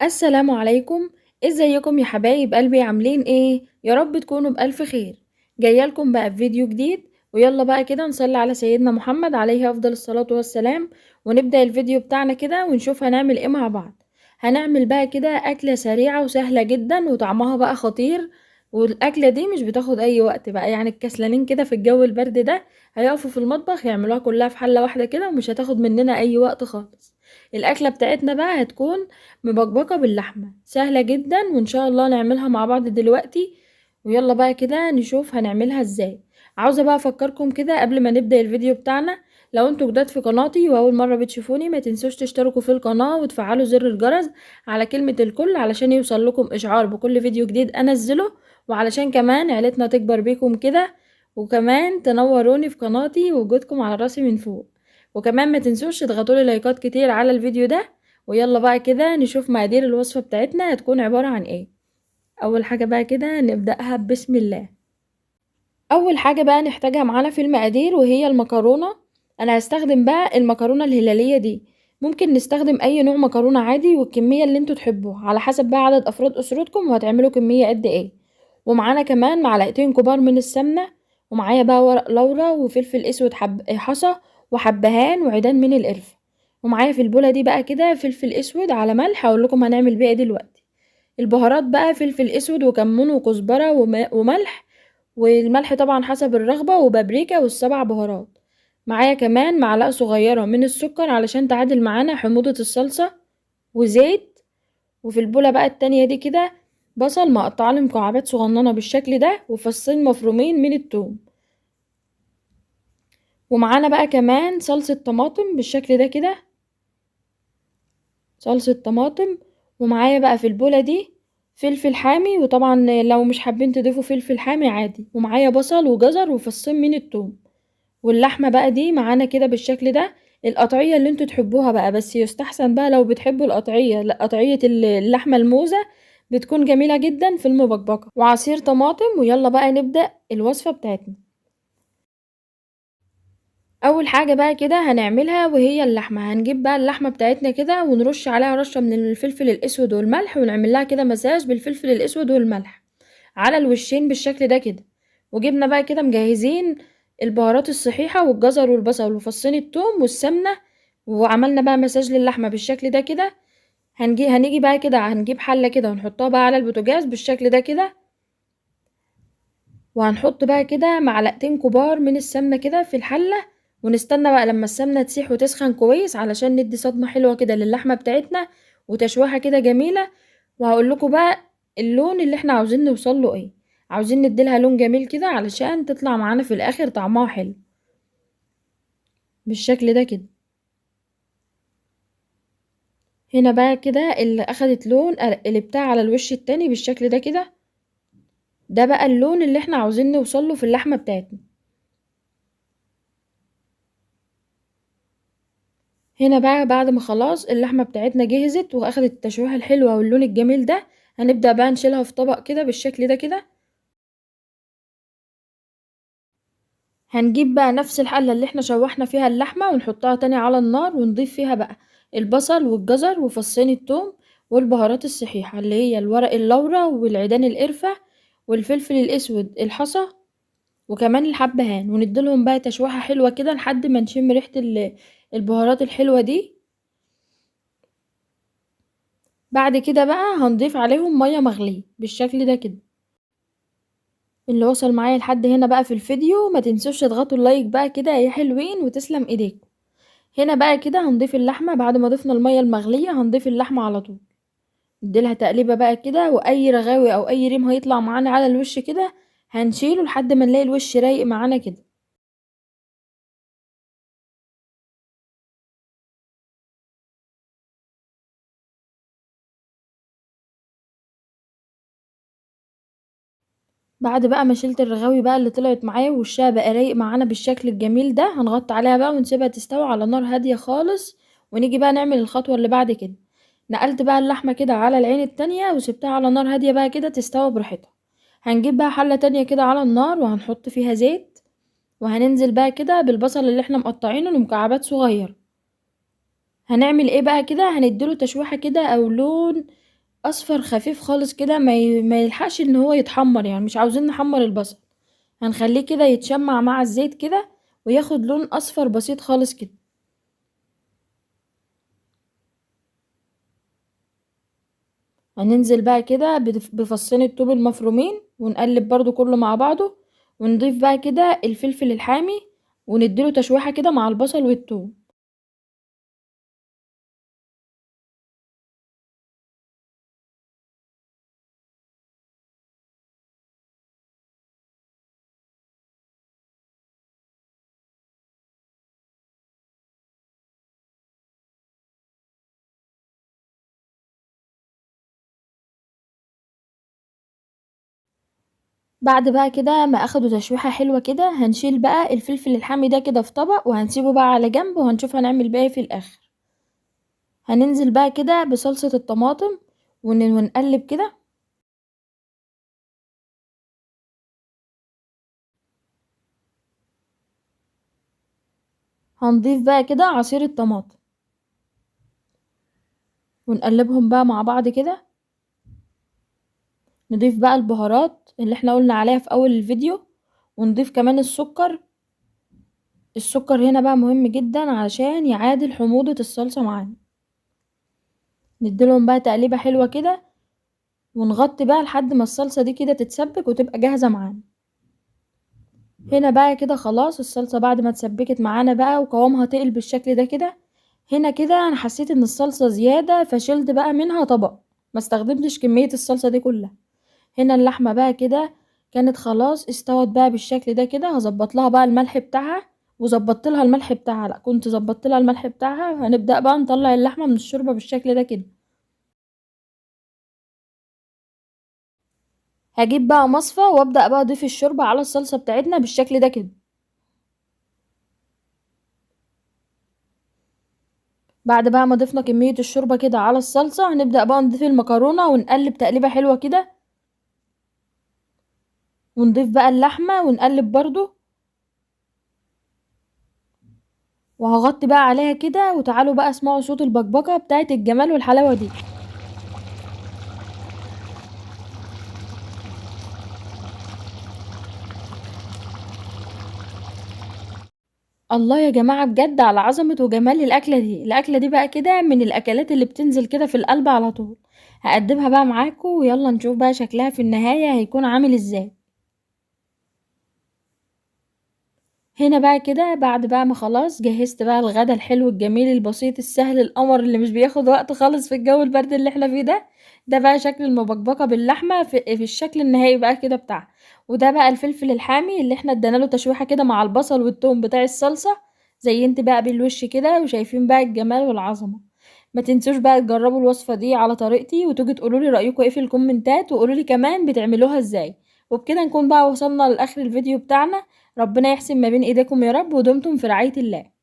السلام عليكم. ازيكم يا حبايب قلبي؟ عاملين ايه؟ يا رب تكونوا بألف خير. جايه لكم بقى بفيديو جديد، ويلا بقى كده نصلي على سيدنا محمد عليه افضل الصلاة والسلام، ونبدأ الفيديو بتاعنا كده ونشوف هنعمل ايه مع بعض. هنعمل بقى كده أكلة سريعة وسهلة جدا وطعمها بقى خطير. والأكلة دي مش بتاخد أي وقت بقى، يعني الكسلانين كده في الجو البرد ده هيقفوا في المطبخ يعملوها كلها في حلة واحدة كده، ومش هتاخد مننا أي وقت خالص. الأكلة بتاعتنا بقى هتكون مبكبكة باللحمة، سهلة جدا وان شاء الله نعملها مع بعض دلوقتي. ويلا بقى كده نشوف هنعملها ازاي. عاوزة بقى افكركم كده قبل ما نبدأ الفيديو بتاعنا، لو انتوا جداد في قناتي واول مرة بتشوفوني ما تنسوش تشتركوا في القناة وتفعلوا زر الجرس على كلمة الكل علشان يوصل لكم اشعار بكل فيديو جديد انزله، وعلشان كمان عيلتنا تكبر بيكم كده، وكمان تنوروني في قناتي ووجودكم على راسي من فوق. وكمان ما تنسوش تضغطوا لي لايكات كتير على الفيديو ده. ويلا بقى كده نشوف مقادير الوصفة بتاعتنا هتكون عبارة عن ايه. اول حاجة بقى كده نبدأها بسم الله. اول حاجة بقى نحتاجها معانا في المقادير وهي المكرونة. انا هستخدم بقى المكرونة الهلالية دي، ممكن نستخدم اي نوع مكرونة عادي والكمية اللي انتوا تحبوها على حسب بقى عدد افراد اسرتكم وهتعملوا كمية قد ايه. ومعانا كمان معلقتين كبار من السمنة، ومعايا بقى ورق لورا وفلفل اسود حصى وحبهان وعيدان من القرفة. ومعايا في البولة دي بقى كده فلفل اسود على ملح، هقول لكم هنعمل بيه ايه دلوقتي. البهارات بقى فلفل اسود وكمون وكزبرة وملح، والملح طبعا حسب الرغبة، وبابريكا والسبع بهارات. معايا كمان معلقة صغيرة من السكر علشان تعادل معانا حموضة الصلصة، وزيت. وفي البولة بقى التانية دي كده بصل مقطعه لي مكعبات صغننة بالشكل ده، وفصين مفرومين من التوم. ومعانا بقى كمان صلصة طماطم بالشكل ده كده، صلصة طماطم. ومعايا بقى في البولة دي فلفل حامي، وطبعا لو مش حابين تضيفوا فلفل حامي عادي. ومعايا بصل وجزر وفصين من التوم. واللحمة بقى دي معانا كده بالشكل ده. القطعية اللي انتوا تحبوها بقى، بس يستحسن بقى لو بتحبوا القطعية، لا قطعية اللحمة الموزة بتكون جميلة جدا في المبكبكة، وعصير طماطم. ويلا بقى نبدأ الوصفة بتاعتنا. اول حاجة بقى كده هنعملها وهي اللحمة، هنجيب بقى اللحمة بتاعتنا كده ونرش عليها رشة من الفلفل الاسود والملح، ونعمل لها كده مساج بالفلفل الاسود والملح على الوشين بالشكل ده كده. وجبنا بقى كده مجهزين البهارات الصحيحة والجزر والبصل وفصين الثوم والسمنة، وعملنا بقى مساج للحمة بالشكل ده كده. هنيجي بقى كده هنجيب حلة كده ونحطها بقى على البوتاجاز بالشكل ده كده، وهنحط بقى كده معلقتين كبار من السمنة كده في الحلة، ونستنى بقى لما السمنة تسيح وتسخن كويس علشان ندي صدمة حلوة كده للحمة بتاعتنا وتشويحة كده جميلة. وهقول لكم بقى اللون اللي احنا عاوزين نوصل له ايه. عاوزين نديلها لون جميل كده علشان تطلع معانا في الاخر طعمها حلو بالشكل ده كده. هنا بقى كده اللي اخدت لون قلبتها على الوش التاني بالشكل ده كده. ده بقى اللون اللي احنا عاوزين نوصل له في اللحمة بتاعتنا. هنا بقى بعد ما خلاص اللحمة بتاعتنا جهزت واخدت التشويحة الحلوة واللون الجميل ده، هنبدأ بقى نشيلها في طبق كده بالشكل ده كده. هنجيب بقى نفس الحلة اللي احنا شوحنا فيها اللحمة ونحطها تاني على النار، ونضيف فيها بقى البصل والجزر وفصين الثوم والبهارات الصحيحة اللي هي الورق اللورا والعيدان القرفة والفلفل الاسود الحصى وكمان الحبهان، ونديلهم بقى تشويحة حلوة كده لحد ما نشم ريحة البهارات الحلوة دي. بعد كده بقى هنضيف عليهم مية مغلية بالشكل ده كده. اللي وصل معايا لحد هنا بقى في الفيديو ما تنسوش تضغطوا اللايك بقى كده يا حلوين، وتسلم ايديكم. هنا بقى كده هنضيف اللحمة بعد ما ضفنا المية المغلية، هنضيف اللحمة على طول. نديلها تقليبة بقى كده، واي رغاوي او اي ريم هيطلع معانا على الوش كده هنشيله لحد ما نلاقي الوش رايق معانا كده. بعد بقى ما شلت الرغاوي بقى اللي طلعت معايا ووشها بقى رايق معانا بالشكل الجميل ده، هنغطي عليها بقى ونسيبها تستوي على نار هادية خالص. ونيجي بقى نعمل الخطوة اللي بعد كده. نقلت بقى اللحمة كده على العين التانية وسبتها على نار هادية بقى كده تستوي براحتها. هنجيب بقى حلة تانية كده على النار وهنحط فيها زيت، وهننزل بقى كده بالبصل اللي احنا مقطعينه لمكعبات صغيرة. هنعمل ايه بقى كده؟ هنديله تشويحة كده او لون أصفر خفيف خالص كده ما يلحقش إن هو يتحمّر، يعني مش عاوزين نحمّر البصل، هنخلّيه كده يتشمّع مع الزيت كده وياخد لون أصفر بسيط خالص كده. هننزل بقى كده بفصّين التوم المفرومين ونقلّب برضه كلّه مع بعضه، ونضيف بقى كده الفلفل الحامي وندّي له تشويحة كده مع البصل والتوم. بعد بقى كده ما أخدوا تشويحة حلوة كده، هنشيل بقى الفلفل الحامي ده كده في طبق وهنسيبه بقى على جنب وهنشوف هنعمل بيه إيه في الآخر. هننزل بقى كده بصلصة الطماطم ونقلّب كده. هنضيف بقى كده عصير الطماطم ونقلّبهم بقى مع بعض كده. نضيف بقى البهارات اللي إحنا قُلنا عليها في أول الفيديو، ونضيف كمان السكر. السكر هنا بقى مهم جدًا علشان يعادل حموضة الصلصة معانا. ندّي لهم بقى تقليبة حلوة كده، ونغطي بقى لحد ما الصلصة دي كده تتسبك وتبقى جاهزة معانا. هنا بقى كده خلاص الصلصة بعد ما اتسبكت معانا بقى وقوامها تقل بالشكل ده كده، هنا كده أنا حسيت إن الصلصة زيادة فشِلت بقى منها طبق، ما استخدمتش كمية الصلصة دي كلها. هنا اللحمة بقى كده كانت خلاص استوت بقى بالشكل ده كده، هاضبّط لها بقى الملح بتاعها، وضبّطت لها الملح بتاعها، لأ كنت ضبّطت لها الملح بتاعها. هنبدأ بقى نطلّع اللحمة من الشوربة بالشكل ده كده. هاجيب بقى مصفى وأبدأ بقى أضيف الشوربة على الصلصة بتاعتنا بالشكل ده كده. بعد بقى ما ضفنا كمية الشوربة كده على الصلصة، هنبدأ بقى نضيف المكرونة ونقلّب تقليبة حلوة كده، ونضيف بقى اللحمة ونقلّب برضه، وهاغطّي بقى عليها كده وتعالوا بقى اسمعوا صوت البكبكة بتاعة الجمال والحلاوة دي. الله يا جماعة بجد على عظمة وجمال الأكلة دي، الأكلة دي بقى كده من الأكلات اللي بتنزل كده في القلب على طول. هاقدّمها بقى معاكم ويالّا نشوف بقى شكلها في النهاية هيكون عامل إزاي. هنا بقى كده بعد بقى ما خلاص جهّزت بقى الغدا الحلو الجميل البسيط السهل القمر اللي مش بياخد وقت خالص في الجو البرد اللي إحنا فيه ده، ده بقى شكل المبكبكة باللحمة في الشكل النهائي بقى كده بتاعها، وده بقى الفلفل الحامي اللي إحنا ادّينا له تشويحة كده مع البصل والتوم بتاع الصلصة، زيّنت بقى بيه الوش كده وشايفين بقى الجمال والعظمة. ما تنسوش بقى تجرّبوا الوصفة دي على طريقتي وتيجوا تقولوا لي رأيكم إيه في الكومنتات وقولوا لي كمان بتعملوها إزاي، وبكده نكون بقى وصلنا لآخر الفيديو بتاعنا. ربنا يحسن ما بين إيديكم يا رب ودمتم في رعاية الله.